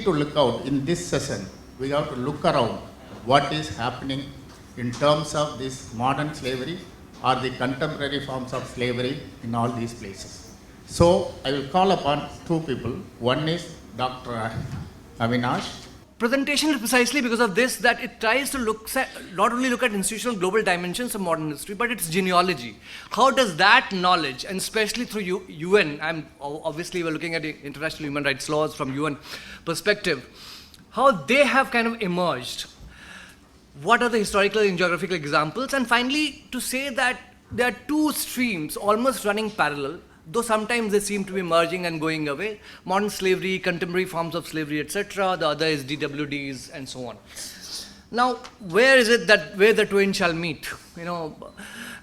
need to look out in this session. We have to look around what is happening in terms of this modern slavery or the contemporary forms of slavery in all these places. So I will call upon two people. One is Dr. Avinash. Presentation is precisely because of this that it tries to not only look at institutional global dimensions of modern history, but its genealogy. How does that knowledge, and especially through UN, obviously we're looking at the international human rights laws from UN perspective, how they have kind of emerged. What are the historical and geographical examples? And finally, to say that there are two streams almost running parallel, though sometimes they seem to be merging and going away. Modern slavery, contemporary forms of slavery, etc. The other is DWDs and so on. Now, where is it that where the twain shall meet?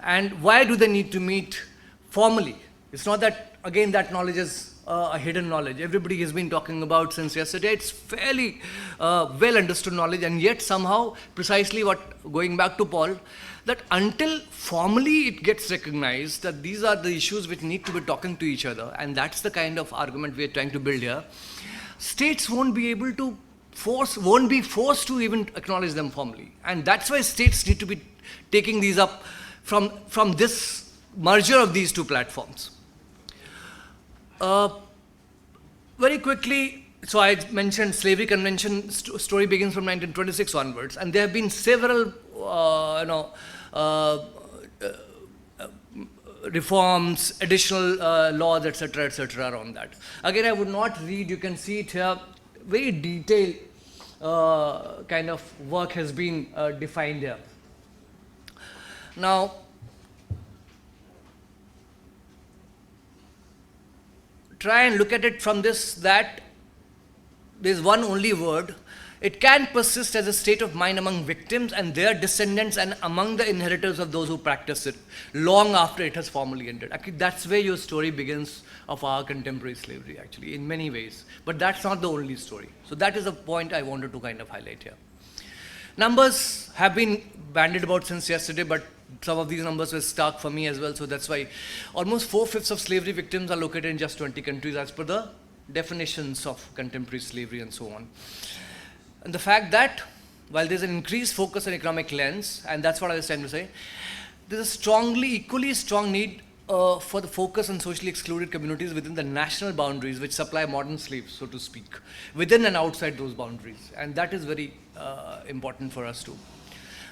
And why do they need to meet formally? It's not that, again, that knowledge is a hidden knowledge. Everybody has been talking about since yesterday. It's fairly well understood knowledge, and yet somehow, precisely going back to Paul, that until formally it gets recognized that these are the issues which need to be talking to each other, and that's the kind of argument we are trying to build here, states won't be forced to even acknowledge them formally. And that's why states need to be taking these up from this merger of these two platforms. Very quickly, so I mentioned slavery convention story begins from 1926 onwards, and there have been several reforms, additional laws, etc., around that. Again, I would not read, you can see it here, very detailed kind of work has been defined here. Now, try and look at it from this, that there's one only word. It can persist as a state of mind among victims and their descendants and among the inheritors of those who practice it, long after it has formally ended. Actually, that's where your story begins of our contemporary slavery, actually, in many ways. But that's not the only story. So that is a point I wanted to kind of highlight here. Numbers have been bandied about since yesterday, but some of these numbers were stark for me as well, so that's why almost 4/5 of slavery victims are located in just 20 countries as per the definitions of contemporary slavery and so on. And the fact that while there's an increased focus on economic lens, and that's what I was trying to say, there's a equally strong need for the focus on socially excluded communities within the national boundaries which supply modern slaves, so to speak, within and outside those boundaries. And that is very important for us too.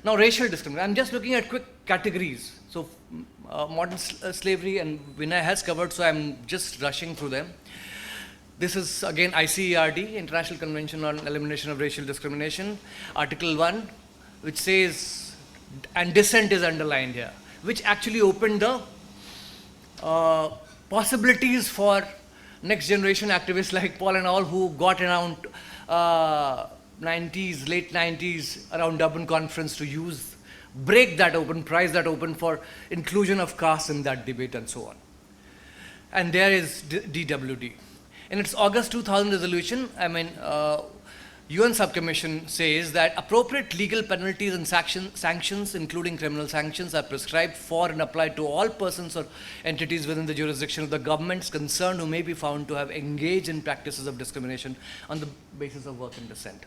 Now, racial discrimination. I'm just looking at quick categories. So, modern slavery and Vinay has covered, so I'm just rushing through them. This is again ICERD, International Convention on Elimination of Racial Discrimination, Article 1, which says, and dissent is underlined here, which actually opened the possibilities for next generation activists like Paul and all, who got around late 90s, around Durban conference, to break that open, prize that open for inclusion of caste in that debate and so on. And there is DWD. In its August 2000 resolution, UN subcommission says that appropriate legal penalties and sanctions, including criminal sanctions, are prescribed for and applied to all persons or entities within the jurisdiction of the governments concerned who may be found to have engaged in practices of discrimination on the basis of work and descent.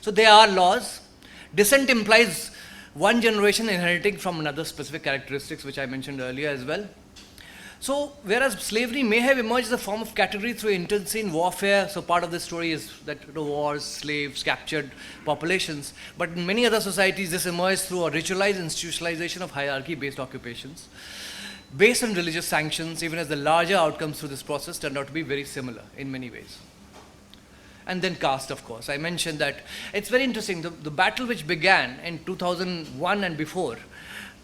So there are laws. Dissent implies one generation inheriting from another specific characteristics, which I mentioned earlier as well. So, whereas slavery may have emerged as a form of category through internecine warfare, so part of the story is that the wars, slaves, captured populations, but in many other societies this emerged through a ritualized institutionalization of hierarchy-based occupations, based on religious sanctions, even as the larger outcomes through this process turned out to be very similar in many ways. And then caste, of course. I mentioned that it's very interesting, the battle which began in 2001 and before,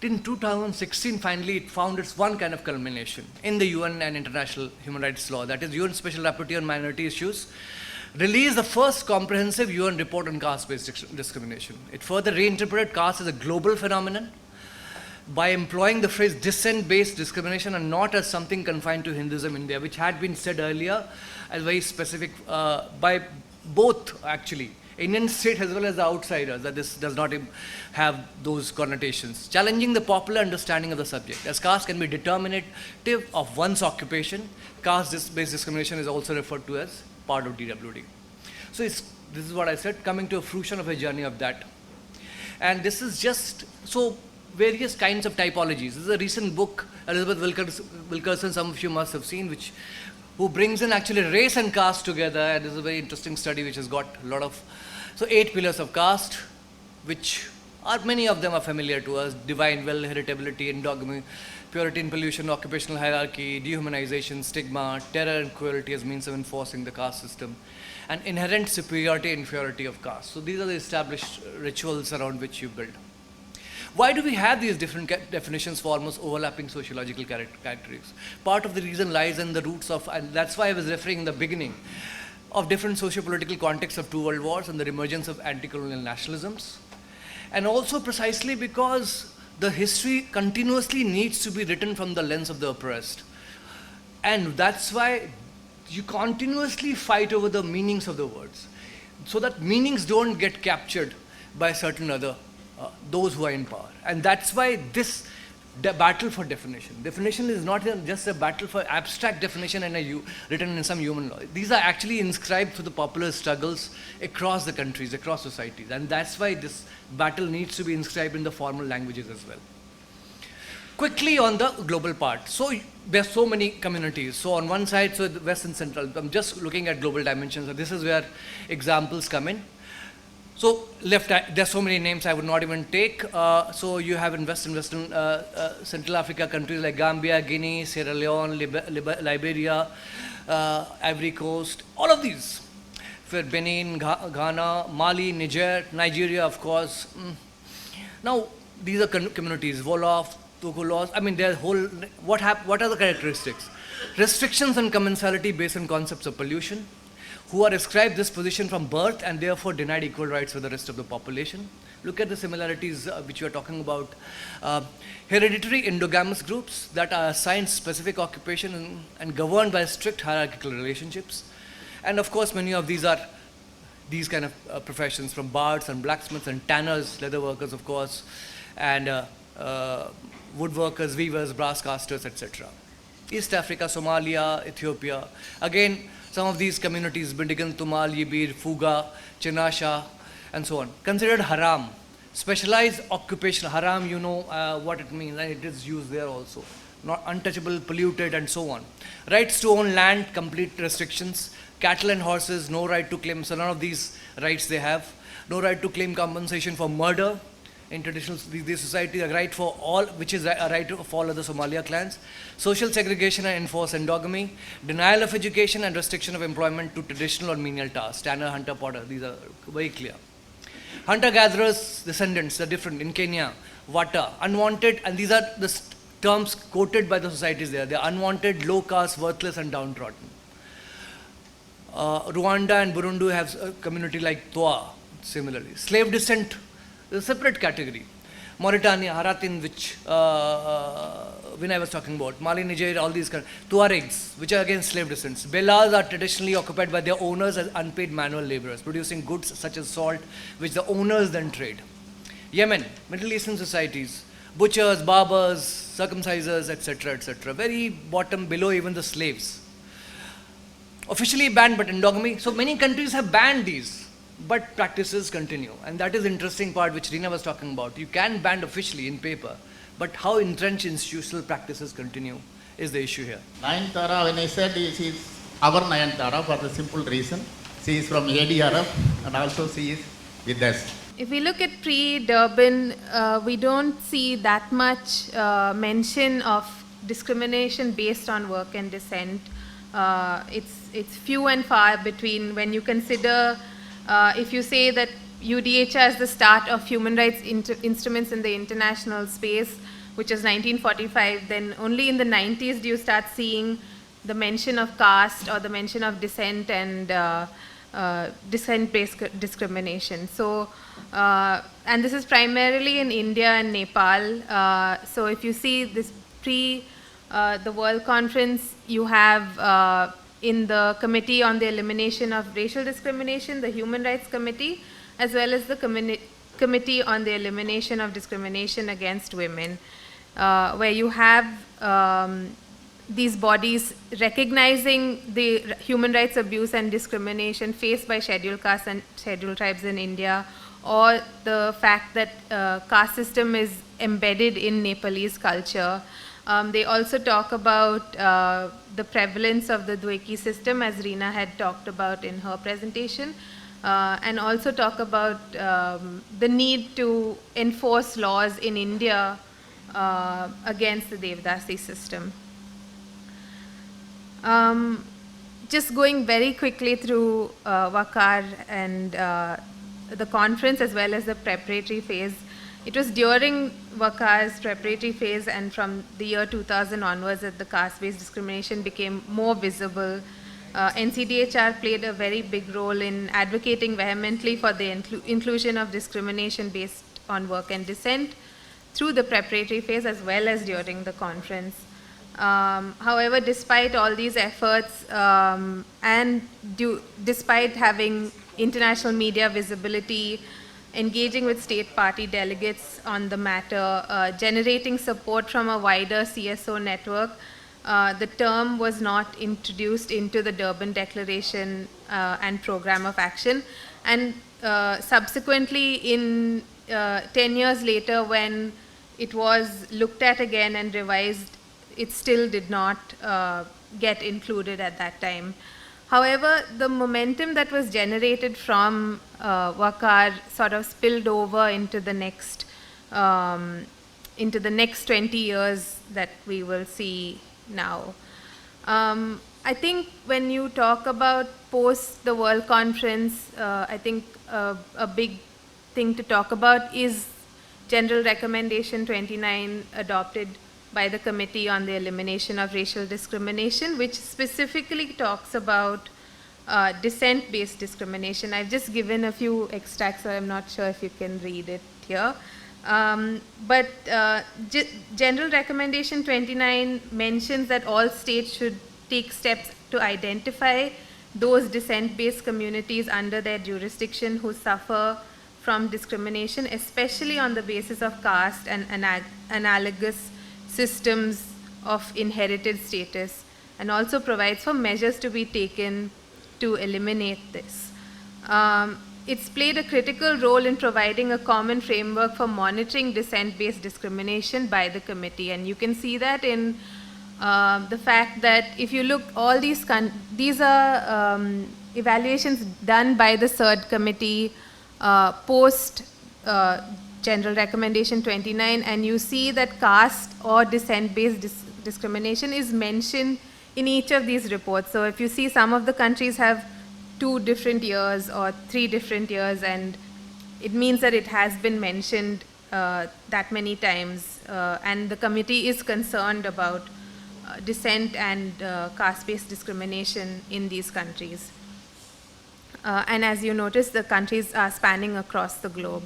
in 2016, finally, it found its one kind of culmination in the UN and international human rights law. That is, UN Special Rapporteur on Minority Issues released the first comprehensive UN report on caste-based discrimination. It further reinterpreted caste as a global phenomenon by employing the phrase descent-based discrimination and not as something confined to Hinduism in India, which had been said earlier as very specific by both, actually, Indian state as well as the outsiders, that this does not have those connotations, challenging the popular understanding of the subject. As caste can be determinative of one's occupation, caste-based discrimination is also referred to as part of DWD. So it's this is what I said, coming to a fruition of a journey of that. And this is just, so various kinds of typologies. This is a recent book, Elizabeth Wilkerson, some of you must have seen, who brings in actually race and caste together, and this is a very interesting study which has got a lot of, so 8 pillars of caste, which are, many of them are familiar to us: divine will, heritability, endogamy, purity and pollution, occupational hierarchy, dehumanization, stigma, terror and cruelty as means of enforcing the caste system, and inherent superiority and inferiority of caste. So these are the established rituals around which you build. Why do we have these different definitions for almost overlapping sociological characteristics? Part of the reason lies in the roots of, and that's why I was referring in the beginning, of different socio-political contexts of 2 world wars and the emergence of anti-colonial nationalisms. And also precisely because the history continuously needs to be written from the lens of the oppressed. And that's why you continuously fight over the meanings of the words, so that meanings don't get captured by certain other, those who are in power. And that's why this battle for definition. Definition is not just a battle for abstract definition and written in some human law. These are actually inscribed through the popular struggles across the countries, across societies. And that's why this battle needs to be inscribed in the formal languages as well. Quickly on the global part. So there are so many communities. So on one side, so the West and Central, I'm just looking at global dimensions. So this is where examples come in. So left, there's so many names I would not even take. So you have in Western Central Africa countries like Gambia, Guinea, Sierra Leone, Liberia, Ivory Coast, all of these. For Benin, Ghana, Mali, Nigeria, of course. Now these are communities, Wolof, Togolos. I mean, there's whole. What are the characteristics? Restrictions on commensality based on concepts of pollution, who are ascribed this position from birth and therefore denied equal rights with the rest of the population. Look at the similarities which we are talking about. Hereditary endogamous groups that are assigned specific occupation and governed by strict hierarchical relationships. And of course, many of these are these kind of professions, from bards and blacksmiths and tanners, leather workers, of course, and woodworkers, weavers, brass casters, etc. East Africa, Somalia, Ethiopia. Again, some of these communities, Bindigan, Tumal, Yibir, Fuga, Chinasha, and so on, considered haram. Specialized occupation, haram, you know what it means, and it is used there also. Not untouchable, polluted, and so on. Rights to own land, complete restrictions. Cattle and horses, no right to claim. So none of these rights they have. No right to claim compensation for murder. In traditional these societies, a right for all, which is a right of all other Somalia clans. Social segregation and enforced endogamy. Denial of education and restriction of employment to traditional or menial tasks. Tanner, hunter, potter, these are very clear. Hunter-gatherers, descendants are different. In Kenya, Wata, unwanted, and these are the terms quoted by the societies there. They are unwanted, low caste, worthless, and downtrodden. Rwanda and Burundi have a community like Toa, similarly. Slave descent is a separate category. Mauritania, Haratines, which when I was talking about, Mali, Niger, all these Tuaregs, which are again slave descents. Bellahs are traditionally occupied by their owners as unpaid manual laborers, producing goods such as salt, which the owners then trade. Yemen, Middle Eastern societies, butchers, barbers, circumcisers, etc., etc. Very bottom, below even the slaves. Officially banned, but endogamy. So many countries have banned these, but practices continue. And that is the interesting part which Rina was talking about. You can ban officially in paper, but how entrenched institutional practices continue is the issue here. Nayantara, when I said she is our Nayantara for the simple reason, she is from ADRF and also she is with us. If we look at pre-Durban, we don't see that much mention of discrimination based on work and descent. It's few and far between. When you consider, if you say that UDHR is the start of human rights instruments in the international space, which is 1945, then only in the 90s do you start seeing the mention of caste or the mention of descent and descent-based discrimination. So, and this is primarily in India and Nepal. So if you see this the World Conference, you have in the Committee on the Elimination of Racial Discrimination, the Human Rights Committee, as well as the Committee on the Elimination of Discrimination Against Women, where you have these bodies recognizing the human rights abuse and discrimination faced by scheduled castes and scheduled tribes in India, or the fact that caste system is embedded in Nepalese culture. They also talk about the prevalence of the Dweki system, as Reena had talked about in her presentation, and also talk about the need to enforce laws in India against the Devdasi system. Just going very quickly through Wakar and the conference as well as the preparatory phase. It was during Wakar's preparatory phase and from the year 2000 onwards that the caste-based discrimination became more visible. NCDHR played a very big role in advocating vehemently for the inclusion of discrimination based on work and descent through the preparatory phase as well as during the conference. However, despite all these efforts and despite having international media visibility, engaging with state party delegates on the matter, generating support from a wider CSO network, the term was not introduced into the Durban Declaration and Program of Action. And subsequently, in 10 years later, when it was looked at again and revised, it still did not get included at that time. However, the momentum that was generated from Wakar sort of spilled over into the next 20 years that we will see now. I think when you talk about post the World Conference, I think a big thing to talk about is General Recommendation 29 adopted by the Committee on the Elimination of Racial Discrimination, which specifically talks about descent-based discrimination. I've just given a few extracts, so I'm not sure if you can read it here. But General Recommendation 29 mentions that all states should take steps to identify those descent-based communities under their jurisdiction who suffer from discrimination, especially on the basis of caste and analogous systems of inherited status, and also provides for measures to be taken to eliminate this. It's played a critical role in providing a common framework for monitoring descent-based discrimination by the committee, and you can see that in the fact that if you look, all these are evaluations done by the third committee post General Recommendation 29, and you see that caste or descent-based discrimination is mentioned in each of these reports. So if you see, some of the countries have 2 different years or 3 different years, and it means that it has been mentioned that many times, and the committee is concerned about descent and caste-based discrimination in these countries. And as you notice, the countries are spanning across the globe.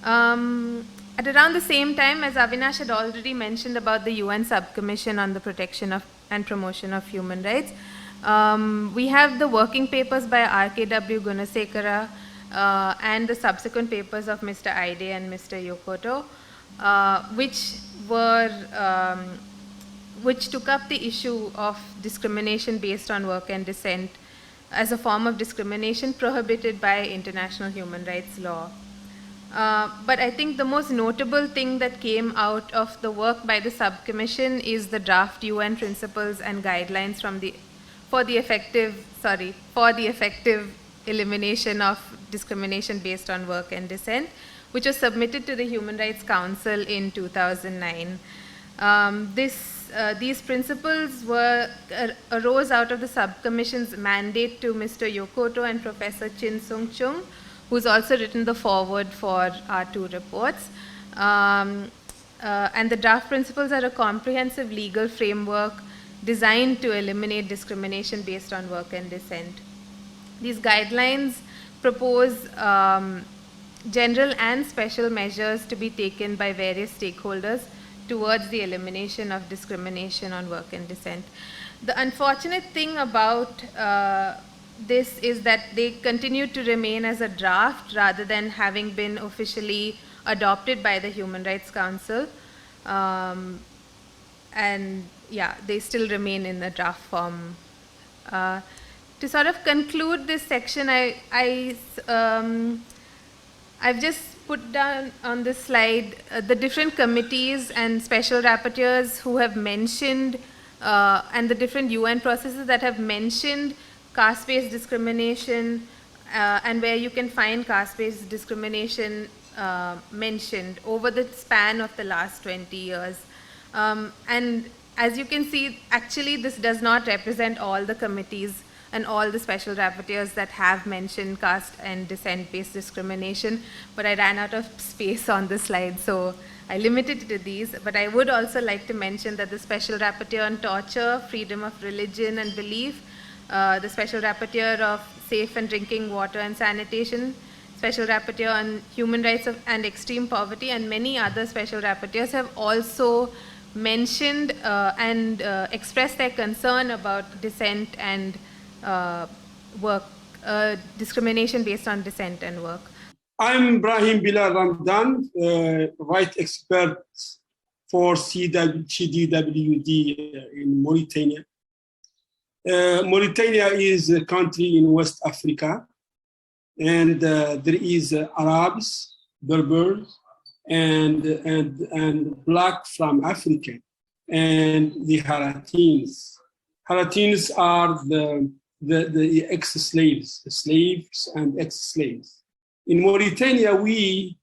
At around the same time, as Avinash had already mentioned about the UN Subcommission on the Protection of and Promotion of Human Rights, we have the working papers by RKW Gunasekara and the subsequent papers of Mr. Aide and Mr. Yokoto, which took up the issue of discrimination based on work and descent as a form of discrimination prohibited by international human rights law. But I think the most notable thing that came out of the work by the subcommission is the draft UN principles and guidelines for the effective elimination of discrimination based on work and descent, which was submitted to the Human Rights Council in 2009. These principles arose out of the subcommission's mandate to Mr. Yokoto and Professor Chin Sung Chung, who's also written the foreword for our 2 reports. And the draft principles are a comprehensive legal framework designed to eliminate discrimination based on work and descent. These guidelines propose general and special measures to be taken by various stakeholders towards the elimination of discrimination on work and descent. The unfortunate thing about this is that they continue to remain as a draft rather than having been officially adopted by the Human Rights Council. and yeah, they still remain in the draft form. To sort of conclude this section, I've just put down on this slide the different committees and special rapporteurs who have mentioned, and the different UN processes that have mentioned caste-based discrimination, and where you can find caste-based discrimination mentioned over the span of the last 20 years. And as you can see, actually this does not represent all the committees and all the special rapporteurs that have mentioned caste and descent-based discrimination, but I ran out of space on the slide, so I limited it to these. But I would also like to mention that the Special Rapporteur on Torture, Freedom of Religion and Belief, the Special Rapporteur of Safe and Drinking Water and Sanitation, Special Rapporteur on Human Rights and Extreme Poverty, and many other Special Rapporteurs have also mentioned and expressed their concern about dissent and work, discrimination based on dissent and work. I'm Brahim Bilal Ramadan, right expert for CDWD in Mauritania. Mauritania is a country in West Africa, and there is Arabs, Berbers, and Black from Africa, and the Haratines. Haratines are the ex-slaves, slaves and ex-slaves. In Mauritania, we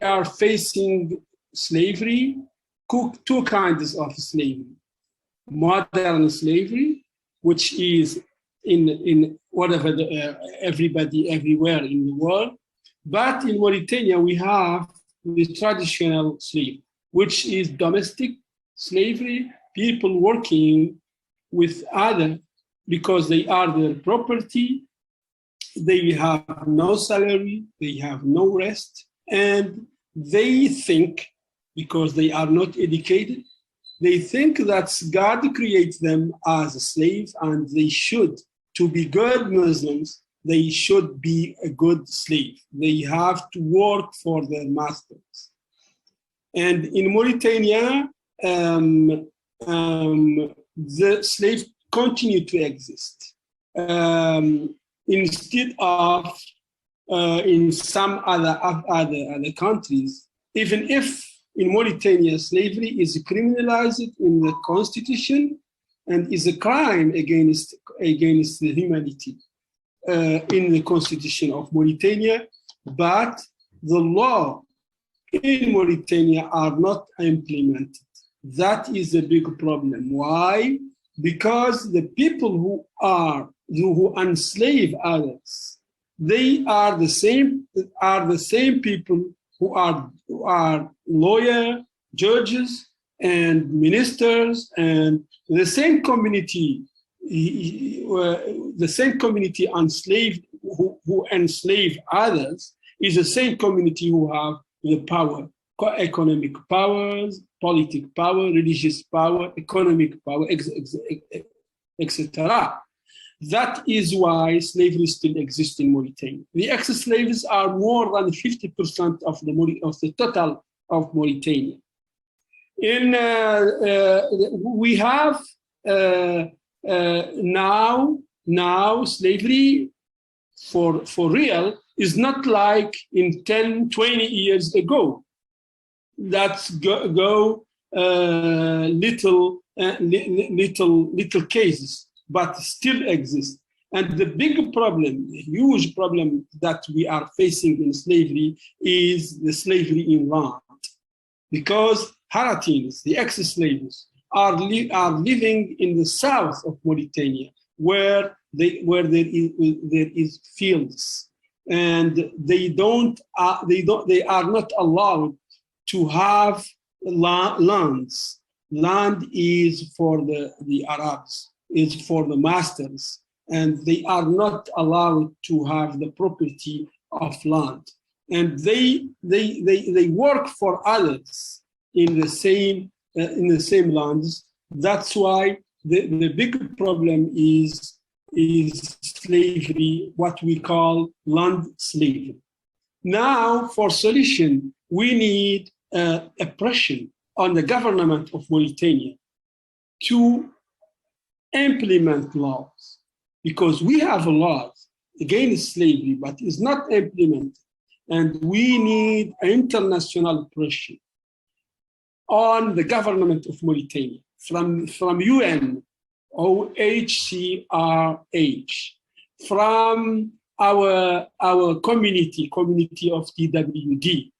are facing slavery, two kinds of slavery. Modern slavery, which is in whatever everybody everywhere in the world. But in Mauritania, we have the traditional slave, which is domestic slavery, people working with others because they are their property, they have no salary, they have no rest, and they think, because they are not educated, they think that God creates them as a slave, and they should, to be good Muslims, they should be a good slave. They have to work for their masters. And in Mauritania, the slaves continue to exist. Instead of in some other countries, even if in Mauritania slavery is criminalized in the constitution and is a crime against the humanity in the constitution of Mauritania, but the law in Mauritania are not implemented. That is a big problem. Why? Because the people who enslave others, they are the same people who are lawyers, judges, and ministers, and the same community enslaved who enslave others is the same community who have the power, economic powers, political power, religious power, economic power, etc. That is why slavery still exists in Mauritania. The ex-slaves are more than 50% of the total of Mauritania. We have now slavery for real is not like in 10, 20 years ago. That's little cases, but still exist. And the big problem, the huge problem that we are facing in slavery is the slavery in land. Because Haratines, the ex-slaves, are living in the south of Mauritania, where there is fields, and they are not allowed to have lands. Land is for the Arabs, is for the masters, and they are not allowed to have the property of land. And they work for others in the same lands. That's why the big problem is slavery, what we call land slavery. Now, for solution, we need oppression on the government of Mauritania to implement laws, because we have laws against slavery, but it's not implemented. And we need international pressure on the government of Mauritania from UN, OHCRH, from our community of CDWD,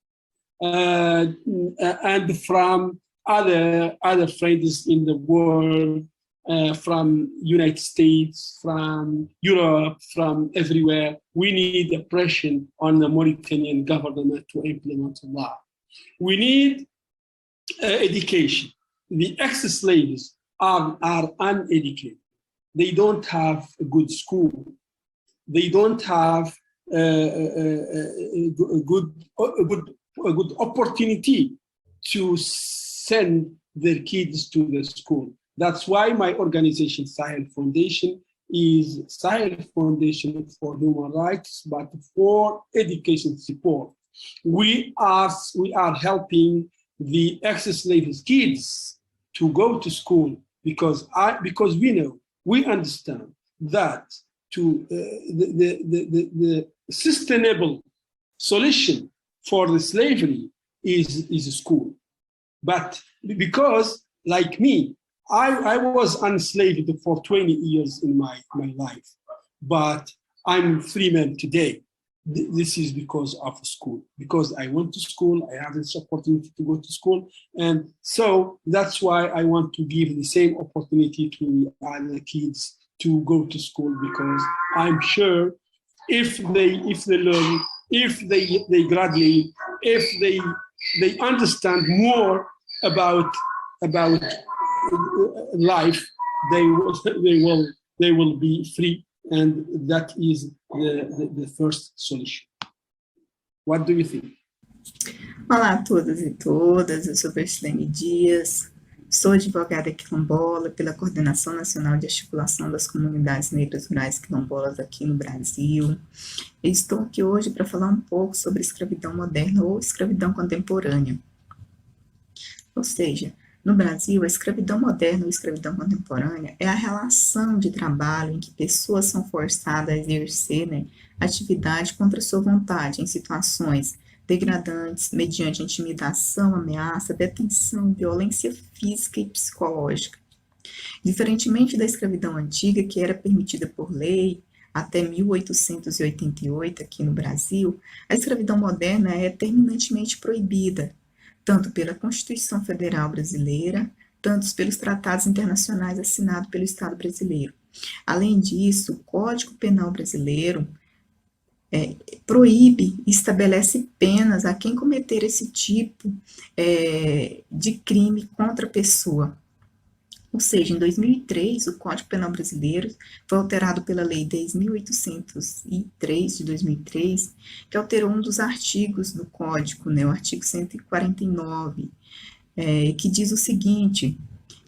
and from other friends in the world, from United States, from Europe, from everywhere. We need a pressure on the Mauritanian government to implement the law. We need education. The ex-slaves are uneducated. They don't have a good school. They don't have a good opportunity to send their kids to the school. That's why my organization, Sahel Foundation, is Sahel Foundation for Human Rights, but for education support. We are helping the ex-slaves kids to go to school because we understand that the sustainable solution for the slavery is school. But because, like me, I was enslaved for 20 years in my life, but I'm free man today. This is because of school, because I went to school, I have this opportunity to go to school. And so that's why I want to give the same opportunity to other kids to go to school, because I'm sure if they learn, if they graduate, if they understand more about life, they will be free, and that is the first solution. What do you think? Olá a todos e todas, eu sou Peulhs Dias, sou advogada quilombola pela Coordenação Nacional de Articulação das Comunidades Negras Rurais Quilombolas aqui no Brasil. Eu estou aqui hoje para falar um pouco sobre escravidão moderna ou escravidão contemporânea. Ou seja, no Brasil, a escravidão moderna ou escravidão contemporânea é a relação de trabalho em que pessoas são forçadas a exercer atividade contra sua vontade em situações degradantes, mediante intimidação, ameaça, detenção, violência física e psicológica. Diferentemente da escravidão antiga, que era permitida por lei até 1888 aqui no Brasil, a escravidão moderna é terminantemente proibida, tanto pela Constituição Federal Brasileira, tanto pelos tratados internacionais assinados pelo Estado brasileiro. Além disso, o Código Penal brasileiro proíbe e estabelece penas a quem cometer esse tipo de crime contra a pessoa. Ou seja, em 2003, o Código Penal brasileiro foi alterado pela Lei 10.803 de 2003, que alterou um dos artigos do Código, o artigo 149, que diz o seguinte: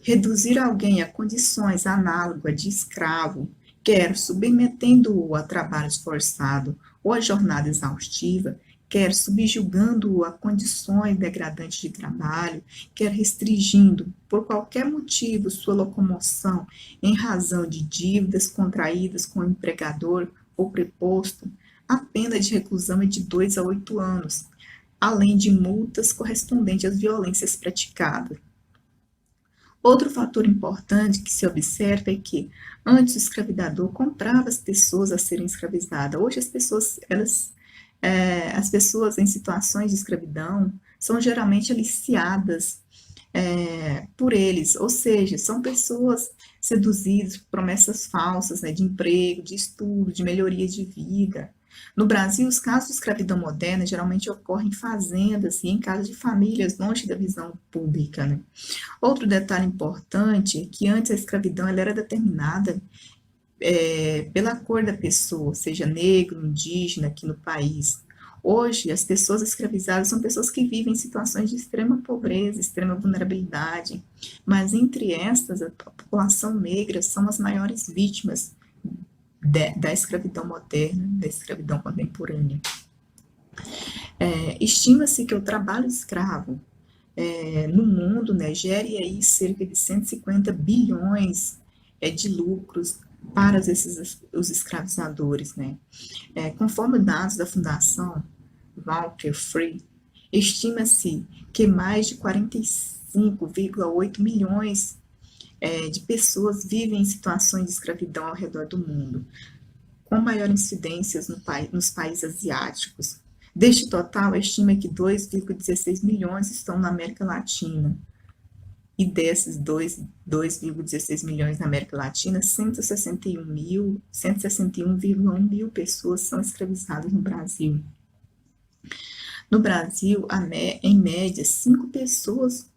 reduzir alguém a condições análogas de escravo, quer submetendo-o a trabalho forçado ou a jornada exaustiva, quer subjugando-o a condições degradantes de trabalho, quer restringindo, por qualquer motivo, sua locomoção em razão de dívidas contraídas com o empregador ou preposto, a pena de reclusão é de 2 a 8 anos, além de multas correspondentes às violências praticadas. Outro fator importante que se observa é que antes o escravidador comprava as pessoas a serem escravizadas. Hoje as pessoas em situações de escravidão são geralmente aliciadas por eles, ou seja, são pessoas seduzidas por promessas falsas, de emprego, de estudo, de melhoria de vida. No Brasil, os casos de escravidão moderna geralmente ocorrem em fazendas e em casas de famílias longe da visão pública. Outro detalhe importante é que antes a escravidão ela era determinada pela cor da pessoa, seja negro, indígena, aqui no país. Hoje, as pessoas escravizadas são pessoas que vivem em situações de extrema pobreza, extrema vulnerabilidade, mas entre estas, a população negra são as maiores vítimas da escravidão moderna, da escravidão contemporânea. Estima-se que o trabalho escravo no mundo, né, gere aí cerca de 150 bilhões de lucros para os escravizadores, né. Conforme dados da Fundação Walter Free, estima-se que mais de 45,8 milhões de pessoas vivem em situações de escravidão ao redor do mundo, com maior incidência nos países asiáticos. Deste total, estima que 2,16 milhões estão na América Latina. E desses 2,16 milhões na América Latina, 161,1 mil pessoas são escravizadas no Brasil. No Brasil, em média, 5 pessoas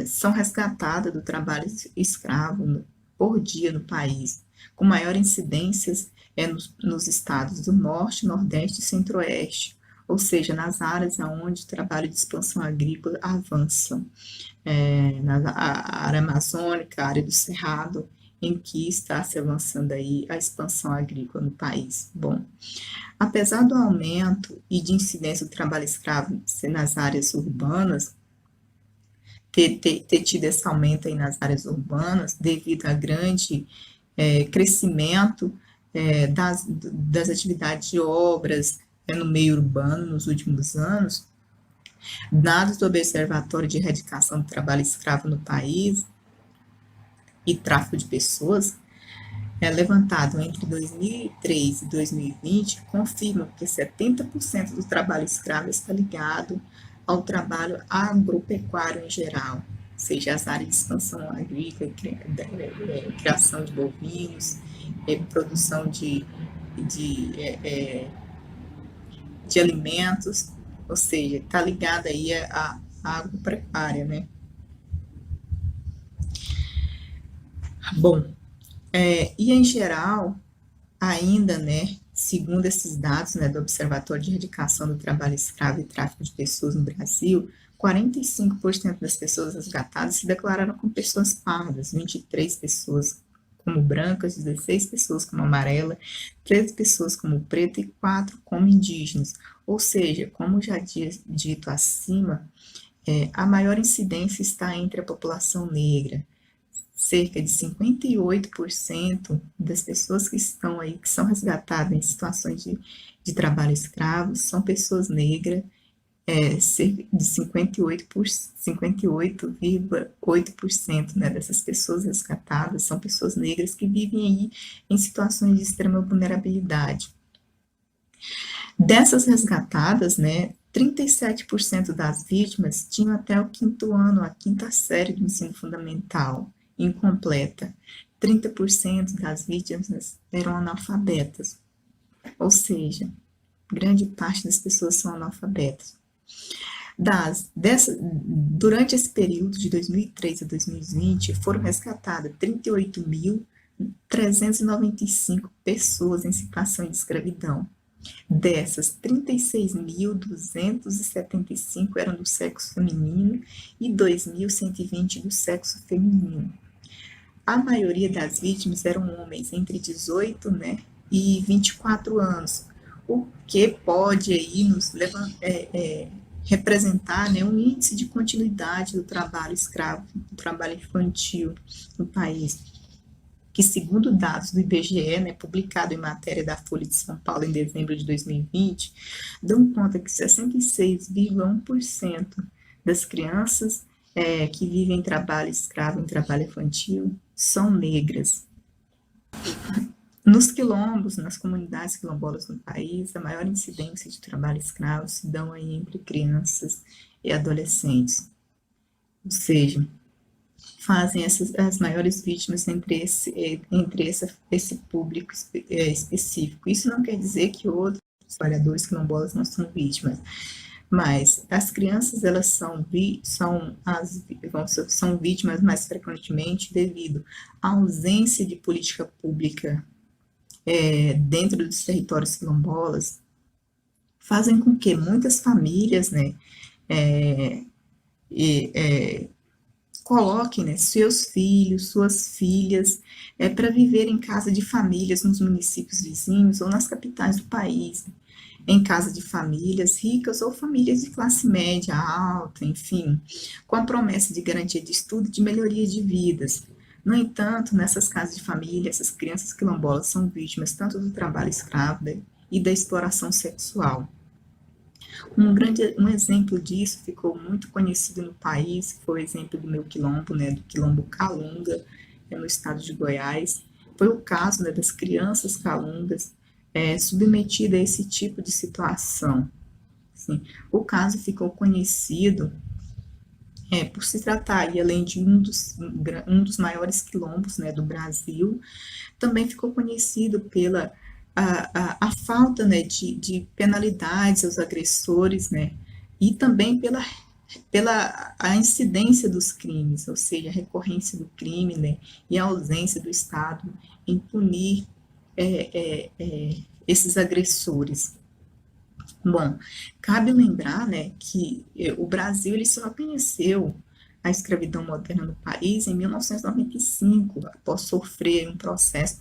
são resgatadas do trabalho escravo por dia no país, com maior incidência nos estados do Norte, Nordeste e Centro-Oeste, ou seja, nas áreas onde o trabalho de expansão agrícola avança, na área amazônica, a área do Cerrado, em que está se avançando aí a expansão agrícola no país. Bom, apesar do aumento e de incidência do trabalho escravo nas áreas urbanas, ter tido esse aumento aí nas áreas urbanas, devido a grande crescimento das atividades de obras no meio urbano nos últimos anos, dados do Observatório de Erradicação do Trabalho Escravo no país e tráfico de pessoas, levantado entre 2003 e 2020, confirma que 70% do trabalho escravo está ligado ao trabalho agropecuário em geral, seja as áreas de expansão agrícola, criação de bovinos, produção de alimentos, ou seja, está ligada aí à agropecuária, né? Bom, e em geral, ainda, né, segundo esses dados, né, do Observatório de Erradicação do Trabalho Escravo e Tráfico de Pessoas no Brasil, 45% das pessoas resgatadas se declararam como pessoas pardas, 23 pessoas como brancas, 16 pessoas como amarela, 13 pessoas como preta e 4 como indígenas. Ou seja, como já dito acima, a maior incidência está entre a população negra. Cerca de 58% das pessoas que estão aí, que são resgatadas em situações de trabalho escravo, são pessoas negras, cerca de 58,8%, né, dessas pessoas resgatadas são pessoas negras que vivem aí em situações de extrema vulnerabilidade. Dessas resgatadas, né, 37% das vítimas tinham até o 5º ano, a 5ª série do ensino fundamental, incompleta. 30% das vítimas eram analfabetas, ou seja, grande parte das pessoas são analfabetas. Durante esse período de 2003 a 2020, foram resgatadas 38.395 pessoas em situação de escravidão. Dessas, 36.275 eram do sexo feminino e 2.120 do sexo feminino. A maioria das vítimas eram homens entre 18, né, e 24 anos, o que pode aí nos representar, né, um índice de continuidade do trabalho escravo, do trabalho infantil no país, que segundo dados do IBGE, né, publicado em matéria da Folha de São Paulo em dezembro de 2020, dão conta que 66,1% das crianças que vivem em trabalho escravo, em trabalho infantil, são negras. Nos quilombos, nas comunidades quilombolas no país, a maior incidência de trabalho escravo se dão aí entre crianças e adolescentes. Ou seja, fazem as maiores vítimas entre esse público específico. Isso não quer dizer que outros trabalhadores quilombolas não são vítimas, mas as crianças, elas são vítimas mais frequentemente devido à ausência de política pública dentro dos territórios quilombolas, fazem com que muitas famílias, né, coloquem, né, seus filhos, suas filhas, para viver em casa de famílias nos municípios vizinhos ou nas capitais do país. em casa de famílias ricas ou famílias de classe média alta, enfim, com a promessa de garantia de estudo e de melhoria de vidas. No entanto, nessas casas de família, essas crianças quilombolas são vítimas tanto do trabalho escravo e da exploração sexual. Um exemplo disso ficou muito conhecido no país, foi o exemplo do meu quilombo, né, do quilombo Calunga, no estado de Goiás. Foi o caso, né, das crianças calungas submetidas a esse tipo de situação. Assim, o caso ficou conhecido por se tratar, e além de um dos maiores quilombos, né, do Brasil, também ficou conhecido pela a falta, né, de penalidades aos agressores, né, e também pela a incidência dos crimes, ou seja, a recorrência do crime, né, e a ausência do Estado em punir esses agressores. Bom, cabe lembrar, né, que o Brasil ele só conheceu a escravidão moderna no país em 1995, após sofrer um processo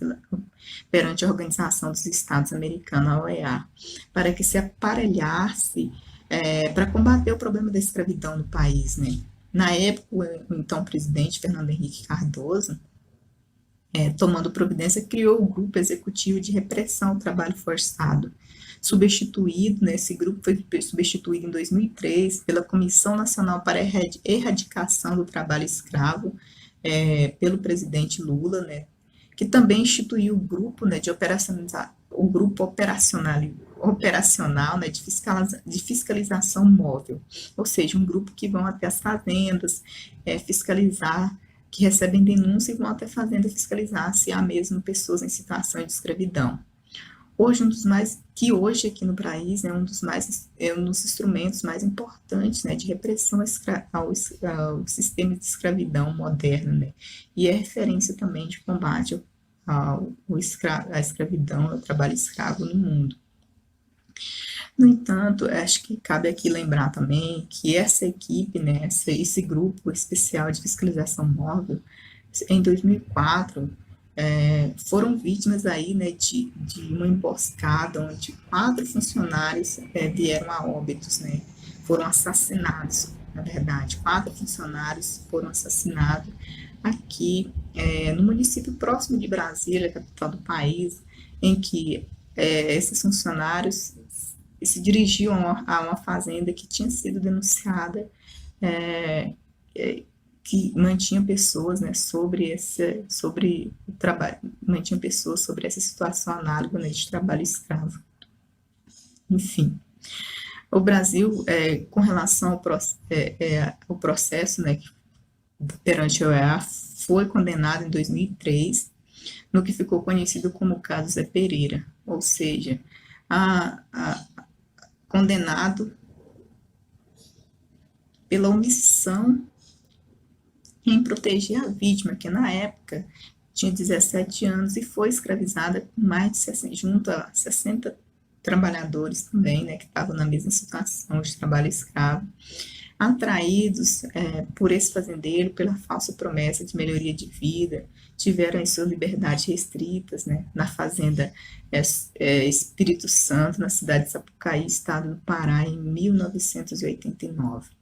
perante a Organização dos Estados Americanos, a OEA, para que se aparelhasse para combater o problema da escravidão no país, né? Na época, o então presidente Fernando Henrique Cardoso, tomando providência, criou o Grupo Executivo de Repressão ao Trabalho Forçado, substituído, né, esse grupo foi substituído em 2003 pela Comissão Nacional para a Erradicação do Trabalho Escravo, pelo presidente Lula, né, que também instituiu o grupo, né, o grupo operacional, né, de fiscalização móvel, ou seja, um grupo que vão até as fazendas fiscalizar, que recebem denúncia e vão até fazenda fiscalizar se há mesmo pessoas em situação de escravidão. Hoje, hoje aqui no país é um dos instrumentos mais importantes, né, de repressão ao sistema de escravidão moderno, né, e é referência também de combate à escravidão, ao trabalho escravo no mundo. No entanto, acho que cabe aqui lembrar também que essa equipe, né, esse grupo especial de fiscalização móvel, em 2004, foram vítimas aí, né, de uma emboscada onde 4 funcionários vieram a óbitos, né, foram assassinados, na verdade, 4 funcionários foram assassinados aqui no município próximo de Brasília, capital do país, em que esses funcionários se dirigiam a uma fazenda que tinha sido denunciada, que mantinha pessoas, né, sobre o trabalho, mantinha pessoas sobre essa situação análoga, né, de trabalho escravo. Enfim, o Brasil, com relação ao processo, né, perante a OEA, foi condenado em 2003, no que ficou conhecido como o caso Zé Pereira, ou seja, condenado pela omissão em proteger a vítima, que na época tinha 17 anos e foi escravizada com mais de 60, junto a 60 trabalhadores também, né, que estavam na mesma situação de trabalho escravo, atraídos por esse fazendeiro, pela falsa promessa de melhoria de vida, tiveram as suas liberdades restritas, né, na fazenda Espírito Santo, na cidade de Sapucaí, estado do Pará, em 1989.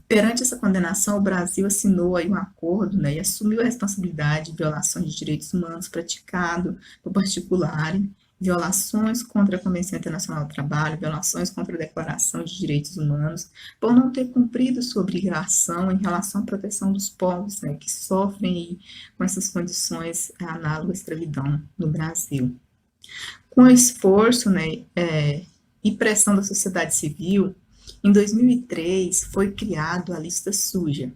Perante essa condenação, o Brasil assinou aí um acordo, né, e assumiu a responsabilidade de violações de direitos humanos praticado por particulares, violações contra a Convenção Internacional do Trabalho, violações contra a Declaração de Direitos Humanos, por não ter cumprido sua obrigação em relação à proteção dos povos, né, que sofrem com essas condições análogas à escravidão no Brasil. Com o esforço, né, e pressão da sociedade civil, em 2003 foi criado a lista suja,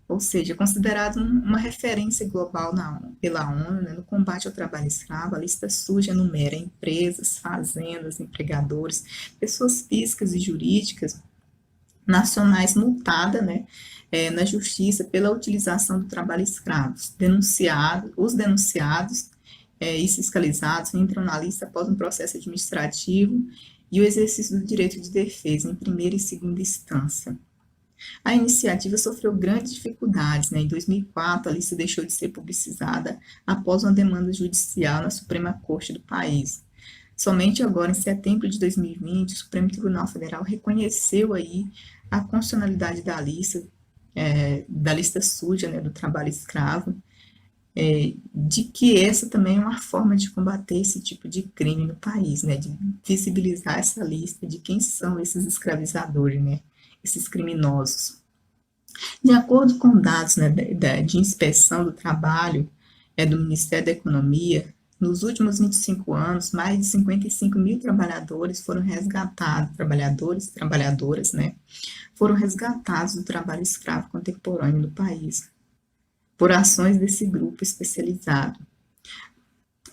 ou seja, considerado uma referência global pela ONU, né, no combate ao trabalho escravo. A lista suja enumera empresas, fazendas, empregadores, pessoas físicas e jurídicas nacionais multadas, né, na justiça pela utilização do trabalho escravo. Os denunciados e fiscalizados entram na lista após um processo administrativo e o exercício do direito de defesa em primeira e segunda instância. A iniciativa sofreu grandes dificuldades, né? Em 2004, a lista deixou de ser publicizada após uma demanda judicial na Suprema Corte do país. Somente agora, em setembro de 2020, o Supremo Tribunal Federal reconheceu aí a constitucionalidade da lista suja, né, do trabalho escravo, de que essa também é uma forma de combater esse tipo de crime no país, né, de visibilizar essa lista de quem são esses escravizadores, né, esses criminosos. De acordo com dados, né, de inspeção do trabalho do Ministério da Economia, nos últimos 25 anos, mais de 55 mil trabalhadores foram resgatados, trabalhadores e trabalhadoras, né, foram resgatados do trabalho escravo contemporâneo no país, por ações desse grupo especializado.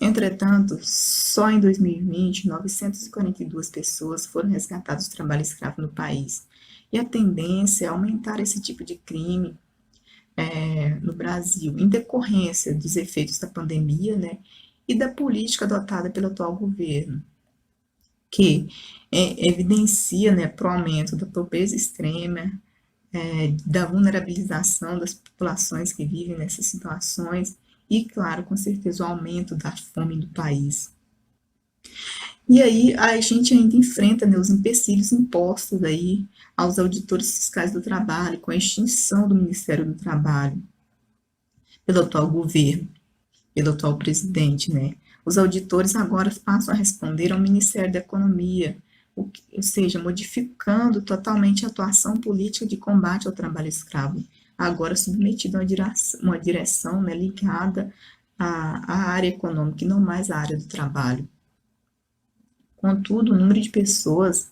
Entretanto, só em 2020, 942 pessoas foram resgatadas do trabalho escravo no país. E a tendência é aumentar esse tipo de crime no Brasil, em decorrência dos efeitos da pandemia, né, e da política adotada pelo atual governo, que evidencia, né, para o aumento da pobreza extrema, da vulnerabilização das populações que vivem nessas situações e, claro, com certeza, o aumento da fome do país. E aí a gente ainda enfrenta, né, os empecilhos impostos aí aos auditores fiscais do trabalho, com a extinção do Ministério do Trabalho pelo atual governo, pelo atual presidente, né? Os auditores agora passam a responder ao Ministério da Economia, ou seja, modificando totalmente a atuação política de combate ao trabalho escravo, agora submetido a uma direção, né, ligada à área econômica e não mais à área do trabalho. Contudo, o número de pessoas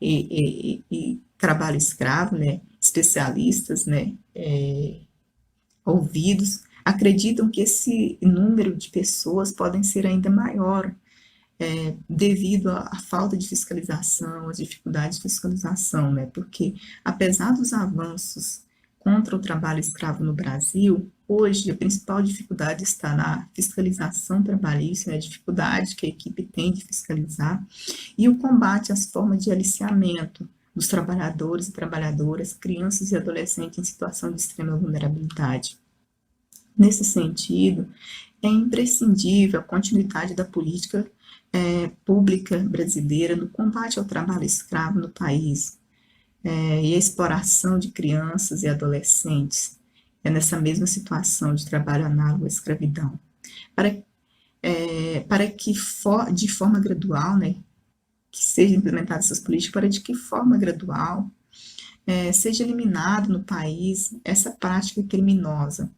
e trabalho escravo, né, especialistas, né, ouvidos, acreditam que esse número de pessoas podem ser ainda maior, devido à falta de fiscalização, às dificuldades de fiscalização, né, porque apesar dos avanços contra o trabalho escravo no Brasil, hoje a principal dificuldade está na fiscalização trabalhista, né, a dificuldade que a equipe tem de fiscalizar, e o combate às formas de aliciamento dos trabalhadores e trabalhadoras, crianças e adolescentes em situação de extrema vulnerabilidade. Nesse sentido, é imprescindível a continuidade da política pública brasileira no combate ao trabalho escravo no país, e a exploração de crianças e adolescentes nessa mesma situação de trabalho análogo à escravidão, para que de forma gradual, né, que sejam implementadas essas políticas, para de que forma gradual seja eliminado no país essa prática criminosa.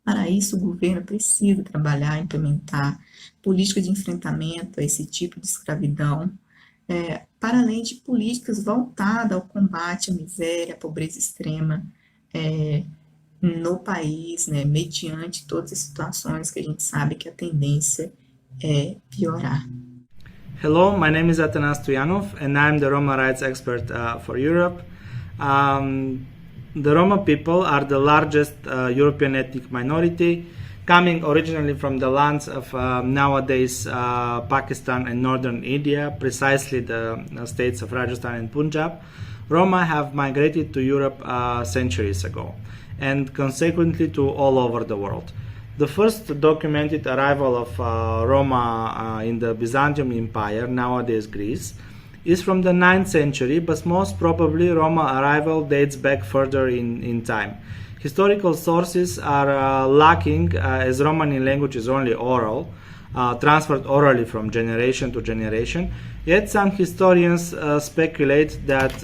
Para isso, o governo precisa trabalhar, implementar políticas de enfrentamento a esse tipo de escravidão, para além de políticas voltadas ao combate à miséria, à pobreza extrema no país, né, mediante todas as situações que a gente sabe que a tendência é piorar. Hello, my name is Atanas Stoyanov, and I'm the Roma rights expert for Europe. The Roma people are the largest European ethnic minority, coming originally from the lands of nowadays Pakistan and northern India, precisely the states of Rajasthan and Punjab. Roma have migrated to Europe centuries ago, and consequently to all over the world. The first documented arrival of Roma in the Byzantium Empire, nowadays Greece, is from the 9th century, but most probably Roma arrival dates back further in time. Historical sources are lacking, as Romani language is only oral, transferred orally from generation to generation, yet some historians speculate that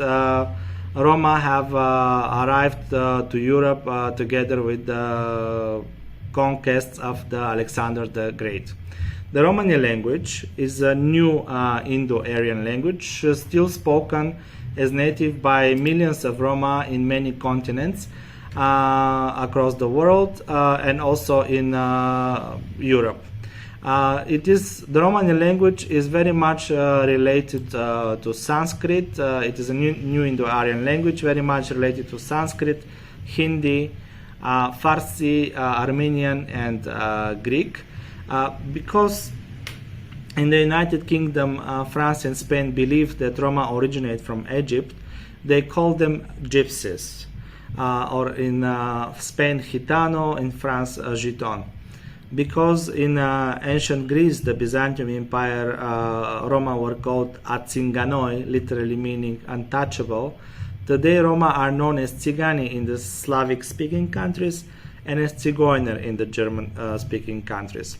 Roma have arrived to Europe together with the conquests of the Alexander the Great. The Romani language is a new Indo-Aryan language, still spoken as native by millions of Roma in many continents across the world and also in Europe. The Romani language is very much related to Sanskrit. It is a new Indo-Aryan language, very much related to Sanskrit, Hindi, Farsi, Armenian, and Greek. Because in the United Kingdom, France and Spain believe that Roma originate from Egypt, they call them gypsies, or in Spain, gitano, in France, giton. because in ancient Greece, the Byzantium Empire, Roma were called Atsinganoi, literally meaning untouchable. Today, Roma are known as Tsigani in the Slavic-speaking countries and as Tsigoiner in the German-speaking countries.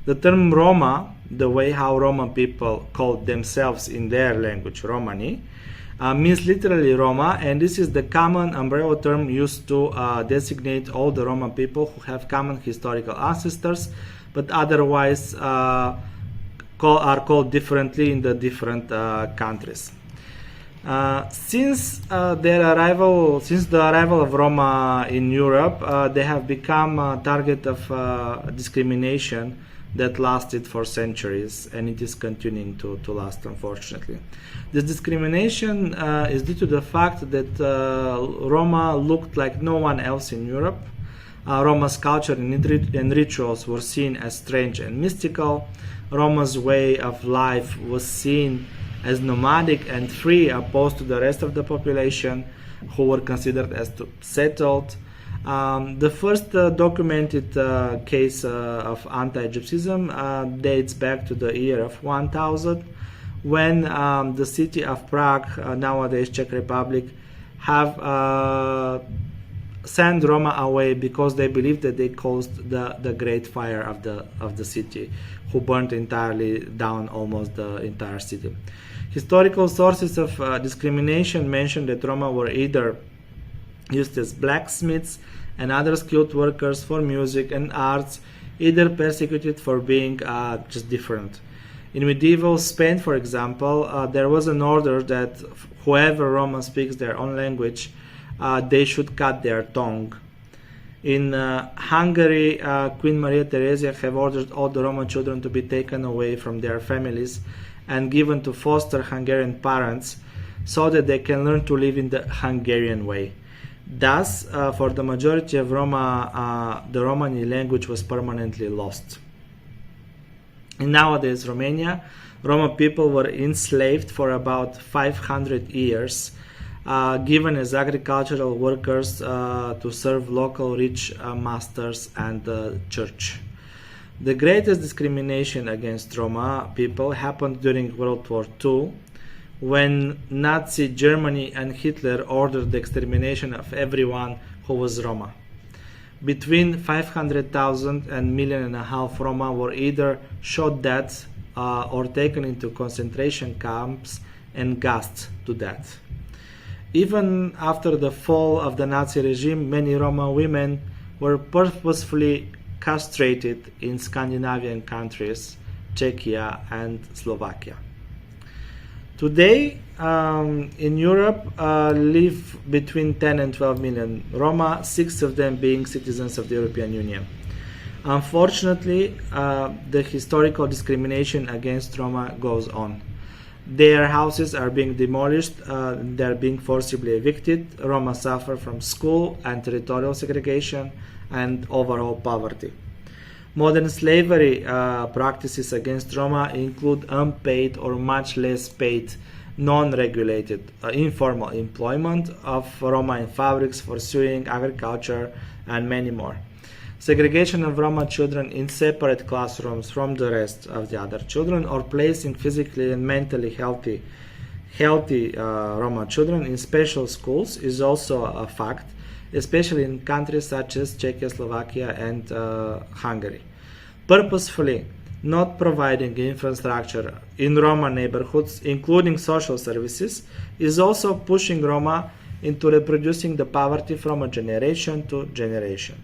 The term Roma, the way how Roma people call themselves in their language, Romani, means literally Roma, and this is the common umbrella term used to designate all the Roma people who have common historical ancestors, but otherwise are called differently in the different countries. Since the arrival of Roma in Europe, they have become a target of discrimination that lasted for centuries, and it is continuing to last, unfortunately. This discrimination is due to the fact that Roma looked like no one else in Europe. Roma's culture and rituals were seen as strange and mystical. Roma's way of life was seen as nomadic and free, opposed to the rest of the population, who were considered as settled. The first documented case of anti-Gypsyism dates back to the year of 1000, when the city of Prague, nowadays Czech Republic, have sent Roma away because they believed that they caused the Great Fire of the city, who burnt entirely down almost the entire city. Historical sources of discrimination mention that Roma were either used as blacksmiths and other skilled workers for music and arts, either persecuted for being just different. In medieval Spain, for example, there was an order that whoever Roma speaks their own language, they should cut their tongue. In Hungary, Queen Maria Theresa have ordered all the Roma children to be taken away from their families and given to foster Hungarian parents so that they can learn to live in the Hungarian way. Thus, for the majority of Roma, the Romani language was permanently lost. In nowadays Romania, Roma people were enslaved for about 500 years, given as agricultural workers to serve local rich masters and the church. The greatest discrimination against Roma people happened during World War II, when Nazi Germany and Hitler ordered the extermination of everyone who was Roma. Between 500,000 and 1.5 million Roma were either shot dead or taken into concentration camps and gassed to death. Even after the fall of the Nazi regime, many Roma women were purposefully castrated in Scandinavian countries, Czechia and Slovakia. Today, in Europe, live between 10 and 12 million Roma, 6 of them being citizens of the European Union. Unfortunately, the historical discrimination against Roma goes on. Their houses are being demolished, they are being forcibly evicted. Roma suffer from school and territorial segregation and overall poverty. Modern slavery practices against Roma include unpaid or much less paid, non-regulated, informal employment of Roma in fabrics for sewing, agriculture, and many more. Segregation of Roma children in separate classrooms from the rest of the other children, or placing physically and mentally healthy Roma children in special schools is also a fact, especially in countries such as Czechia, Slovakia, and Hungary. Purposefully not providing infrastructure in Roma neighborhoods, including social services, is also pushing Roma into reproducing the poverty from a generation to generation.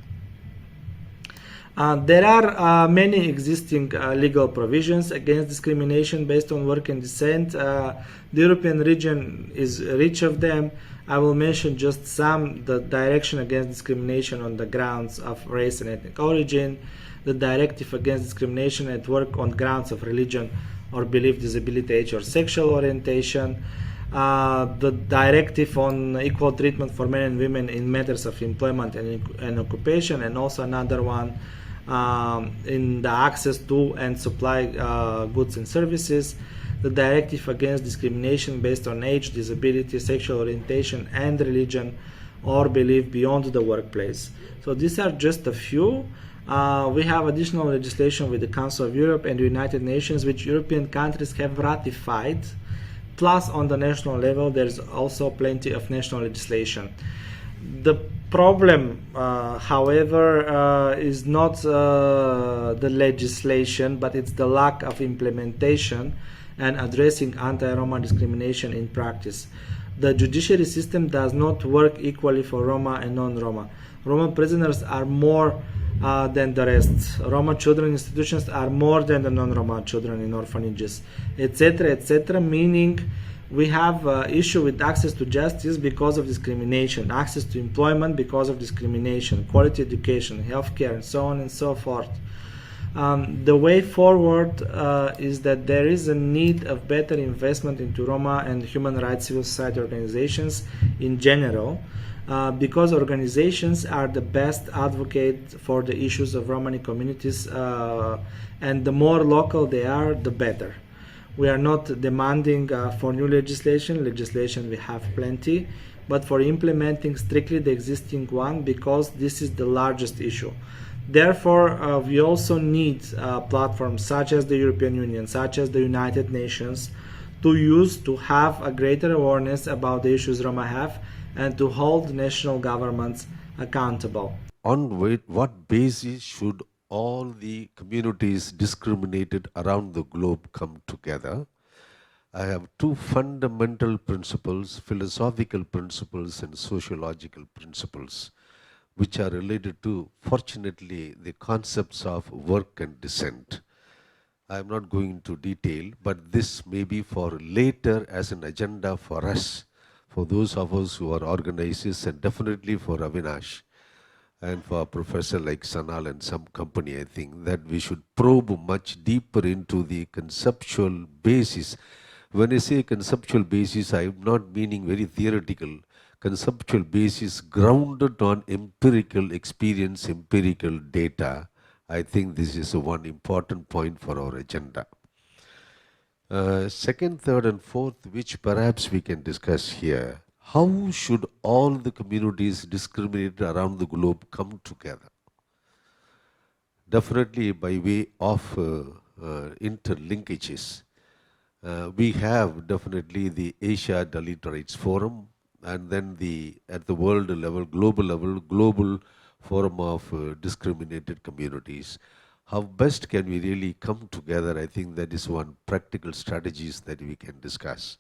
There are many existing legal provisions against discrimination based on work and descent. The European region is rich of them. I will mention just some: the Directive Against Discrimination on the Grounds of Race and Ethnic Origin, the Directive Against Discrimination at Work on Grounds of Religion or Belief, Disability, Age, or Sexual Orientation, the Directive on Equal Treatment for Men and Women in Matters of Employment and Occupation, and also another one in the access to and supply goods and services, the Directive Against Discrimination based on age, disability, sexual orientation, and religion or belief beyond the workplace. So these are just a few. We have additional legislation with the Council of Europe and the United Nations, which European countries have ratified. Plus, on the national level, there's also plenty of national legislation. The problem, however, is not the legislation, but it's the lack of implementation and addressing anti-Roma discrimination in practice. The judiciary system does not work equally for Roma and non-Roma. Roma prisoners are more than the rest. Roma children institutions are more than the non-Roma children in orphanages, etc., meaning we have issue with access to justice because of discrimination, access to employment because of discrimination, quality education, healthcare, and so on and so forth. The way forward is that there is a need of better investment into Roma and human rights civil society organizations in general, because organizations are the best advocate for the issues of Romani communities, and the more local they are, the better. We are not demanding for new legislation we have plenty, but for implementing strictly the existing one, because this is the largest issue. Therefore, we also need platforms such as the European Union, such as the United Nations, to use to have a greater awareness about the issues Roma have and to hold national governments accountable. On what basis should all the communities discriminated around the globe come together? I have two fundamental principles, philosophical principles and sociological principles, which are related to, fortunately, the concepts of work and descent. I am not going into detail, but this may be for later as an agenda for us, for those of us who are organizers, and definitely for Avinash and for a professor like Sanal and some company. I think that we should probe much deeper into the conceptual basis. When I say conceptual basis, I am not meaning very theoretical. Conceptual basis grounded on empirical experience, empirical data. I think this is one important point for our agenda. Second, third, and fourth, which perhaps we can discuss here. How should all the communities discriminated around the globe come together? Definitely by way of interlinkages. We have definitely the Asia Dalit Rights Forum, and then at the world level, global forum of discriminated communities. How best can we really come together? I think that is one practical strategies that we can discuss.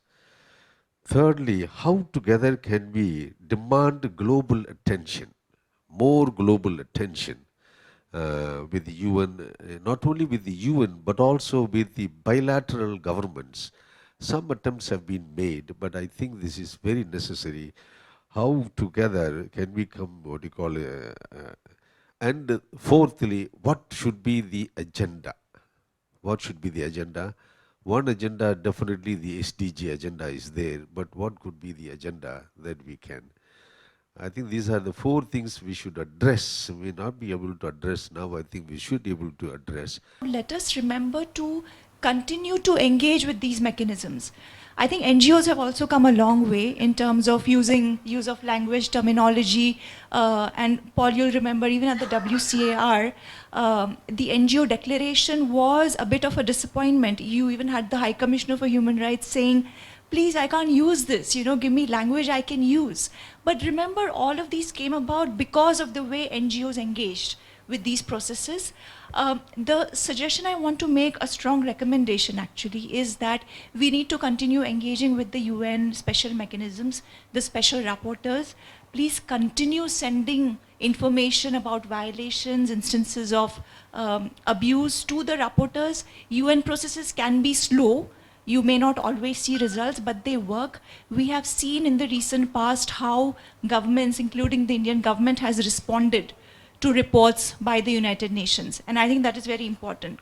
Thirdly, how together can we demand global attention, more global attention with the UN, not only with the UN, but also with the bilateral governments. Some attempts have been made, but I think this is very necessary. How together can we come, and fourthly, what should be the agenda? What should be the agenda? One agenda, definitely the SDG agenda is there, but what could be the agenda that we can? I think these are the four things we should address. We may not be able to address now. I think we should be able to address. Let us remember to continue to engage with these mechanisms. I think NGOs have also come a long way in terms of use of language, terminology, and Paul, you'll remember even at the WCAR, the NGO declaration was a bit of a disappointment. You even had the High Commissioner for Human Rights saying, please, I can't use this, give me language I can use. But remember, all of these came about because of the way NGOs engaged with these processes. The suggestion I want to make, a strong recommendation actually, is that we need to continue engaging with the UN special mechanisms, the special rapporteurs. Please continue sending information about violations, instances of abuse to the rapporteurs. UN processes can be slow. You may not always see results, but they work. We have seen in the recent past how governments, including the Indian government, has responded to reports by the United Nations. And I think that is very important.